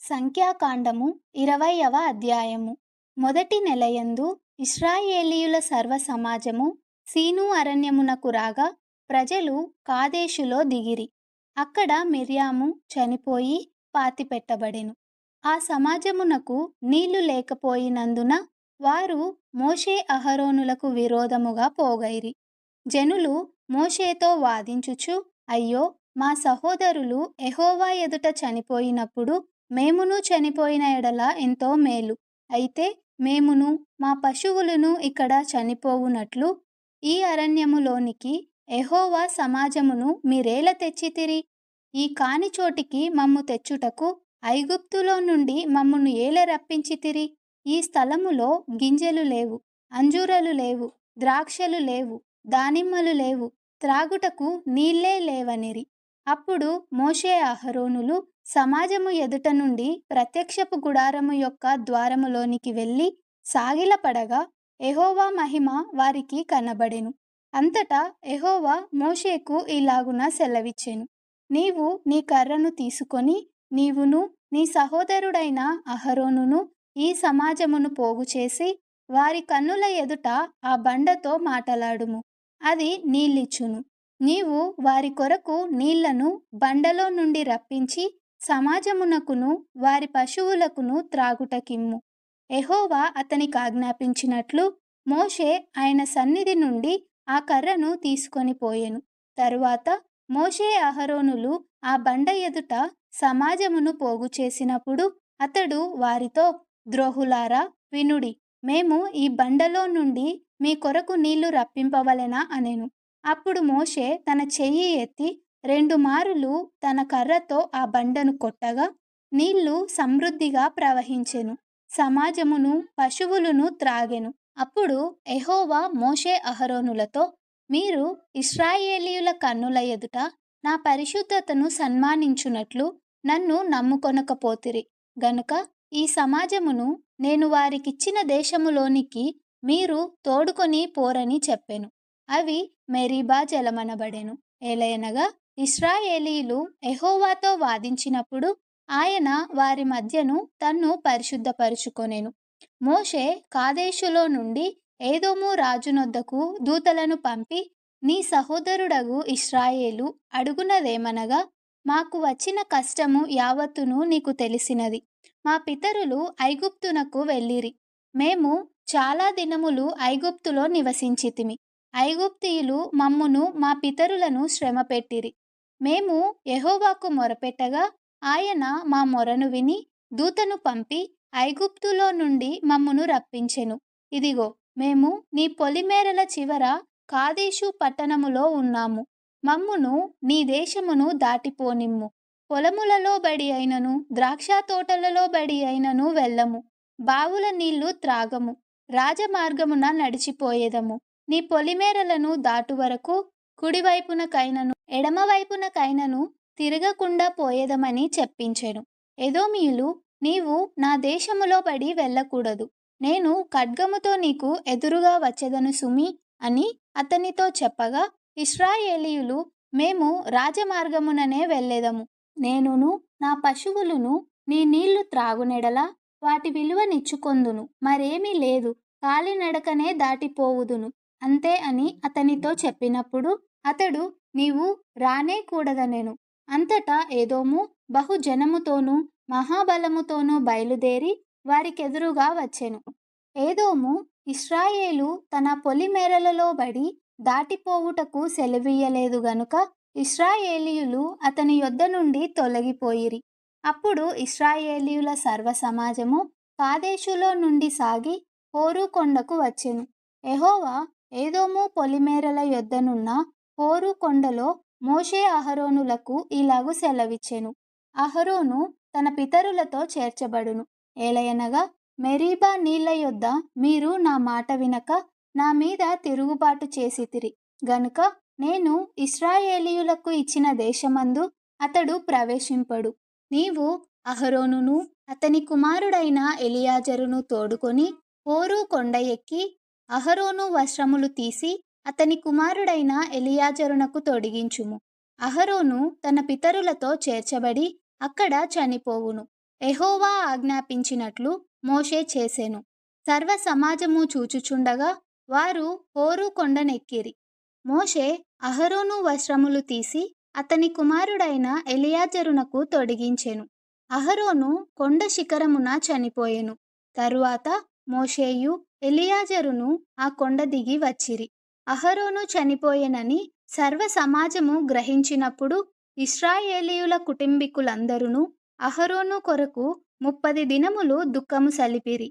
సంఖ్యాకాండము 20వ అధ్యాయము. మొదటి నెలయందు ఇశ్రాయేలీయుల సర్వ సమాజము సీను అరణ్యమునకు రాగా ప్రజలు కాదేషులో దిగిరి. అక్కడ మిర్యాము చనిపోయి పాతిపెట్టబడెను. ఆ సమాజమునకు నీళ్లు లేకపోయినందున వారు మోషే అహరోనులకు విరోధముగా పోగైరి. జనులు మోషేతో వాదించుచు, అయ్యో, మా సహోదరులు యెహోవా ఎదుట చనిపోయినప్పుడు మేమును చనిపోయిన ఎడల ఎంతో మేలు. అయితే మేమును మా పశువులను ఇక్కడ చనిపోవునట్లు ఈ అరణ్యములోనికి యెహోవా సమాజమును మీరేల తెచ్చితిరి? ఈ కాని చోటికి మమ్ము తెచ్చుటకు ఐగుప్తులో నుండి మమ్మును ఏల రప్పించితిరి? ఈ స్థలములో గింజలు లేవు, అంజూరలు లేవు, ద్రాక్షలు లేవు, దానిమ్మలు లేవు, త్రాగుటకు నీళ్ళే లేవనిరి. అప్పుడు మోషే అహరోనులు సమాజము ఎదుట నుండి ప్రత్యక్షపు గుడారము యొక్క ద్వారములోనికి వెళ్ళి సాగిలపడగా యెహోవా మహిమ వారికి కనబడెను. అంతటా యెహోవా మోషేకు ఇలాగున సెలవిచ్చెను: నీవు నీ కర్రను తీసుకొని నీవును నీ సహోదరుడైన అహరోనును ఈ సమాజమును పోగుచేసి వారి కన్నుల ఎదుట ఆ బండతో మాటలాడుము. అది నీళ్ళిచ్చును. నీవు వారి కొరకు నీళ్లను బండలో నుండి రప్పించి సమాజమునకును వారి పశువులకును త్రాగుటకిమ్ము. యెహోవా అతనికి ఆజ్ఞాపించినట్లు మోషే ఆయన సన్నిధి నుండి ఆ కర్రను తీసుకొని పోయెను. తరువాత మోషే అహరోనులు ఆ బండ ఎదుట సమాజమును పోగు చేసినప్పుడు అతడు వారితో, ద్రోహులారా వినుడి, మేము ఈ బండలో నుండి మీ కొరకు నీళ్లు రప్పింపవలెనా అనెను. అప్పుడు మోషే తన చెయ్యి ఎత్తి 2 మారులు తన కర్రతో ఆ బండను కొట్టగా నీళ్లు సమృద్ధిగా ప్రవహించెను. సమాజమును పశువులను త్రాగెను. అప్పుడు యెహోవా మోషే అహరోనులతో, మీరు ఇశ్రాయేలీయుల కన్నుల ఎదుట నా పరిశుద్ధతను సన్మానించునట్లు నన్ను నమ్ముకొనకపోతిరి గనుక ఈ సమాజమును నేను వారికిచ్చిన దేశములోనికి మీరు తోడుకొని పోరని చెప్పెను. అవి మెరీబా జలమనబడెను. ఏలయనగా ఇశ్రాయేలీయులు యెహోవాతో వాదించినప్పుడు ఆయన వారి మధ్యను తన్ను పరిశుద్ధపరుచుకొనెను. మోషే కాదేషులో నుండి ఏదోము రాజునొద్దకు దూతలను పంపి, నీ సహోదరుడగు ఇశ్రాయేలు అడుగునదేమనగా, మాకు వచ్చిన కష్టము యావత్తును నీకు తెలిసినది. మా పితరులు ఐగుప్తునకు వెళ్ళిరి. మేము చాలా దినములు ఐగుప్తులో నివసించితిమి. ఐగుప్తీయులు మమ్మును మా పితరులను శ్రమపెట్టిరి. మేము యెహోవాకు మొరపెట్టగా ఆయన మా మొరను విని దూతను పంపి ఐగుప్తులో నుండి మమ్మును రప్పించెను. ఇదిగో, మేము నీ పొలిమేరల చివర కాదేషు పట్టణములో ఉన్నాము. మమ్మును నీ దేశమును దాటిపోనిమ్ము. పొలములలో బడి అయినను ద్రాక్ష తోటలలో బడి అయినను వెళ్ళము. బావుల నీళ్లు త్రాగము. రాజమార్గమున నడిచిపోయేదము. నీ పొలిమేరలను దాటు వరకు కుడివైపునకైనను ఎడమవైపునకైనను తిరగకుండా పోయేదమని చెప్పించెను. ఎదోమీయులు, నీవు నా దేశములో పడి వెళ్ళకూడదు, నేను ఖడ్గముతో నీకు ఎదురుగా వచ్చెదను సుమి అని అతనితో చెప్పగా, ఇశ్రాయేలీయులు, మేము రాజమార్గముననే వెళ్ళెదము. నేనును నా పశువులును నీ నీళ్లు త్రాగునెడల వాటి విలువనిచ్చుకొందును, మరేమీ లేదు, కాలినడకనే దాటిపోవుదును అంతే అని అతనితో చెప్పినప్పుడు అతడు, నీవు రానే కూడదనెను. అంతటా ఏదోము బహుజనముతోనూ మహాబలముతోనూ బయలుదేరి వారికెదురుగా వచ్చెను. ఏదోము ఇశ్రాయేలు తన పొలిమేరలలో బడి దాటిపోవుటకు సెలవీయలేదు గనుక ఇశ్రాయేలీయులు అతని యొద్ద నుండి తొలగిపోయిరి. అప్పుడు ఇశ్రాయేలీయుల సర్వ సమాజము కాదేషులో నుండి సాగి హోరు కొండకు వచ్చెను. యెహోవా ఏదోము పొలిమేరల యొద్దనున్న హోరు కొండలో మోషే అహరోనులకు ఇలాగు సెలవిచ్చెను: అహరోను తన పితరులతో చేర్చబడును. ఏలయనగా మెరీబా నీళ్ల యొద్ద మీరు నా మాట వినక నా మీద తిరుగుబాటు చేసితిరి గనుక నేను ఇశ్రాయేలీయులకు ఇచ్చిన దేశమందు అతడు ప్రవేశింపడు. నీవు అహరోనును అతని కుమారుడైన ఎలియాజరును తోడుకొని హోరు కొండ ఎక్కి అహరోను వస్త్రములు తీసి అతని కుమారుడైన ఎలియాజరునకు తొడిగించుము. అహరోను తన పితరులతో చేర్చబడి అక్కడ చనిపోవును. యెహోవా ఆజ్ఞాపించినట్లు మోషే చేసెను. సర్వ సమాజము చూచుచుండగా వారు హోరు కొండనెక్కిరి. మోషే అహరోను వస్త్రములు తీసి అతని కుమారుడైన ఎలియాజరునకు తొడిగించెను. అహరోను కొండ శిఖరమున చనిపోయెను. తరువాత మోషేయు ఎలియాజరును ఆ కొండ దిగి వచ్చిరి. అహరోను చనిపోయెనని సర్వ సమాజము గ్రహించినప్పుడు ఇశ్రాయేలీయుల కుటుంబీకులందరును అహరోను కొరకు 30 దినములు దుఃఖము సలిపిరి.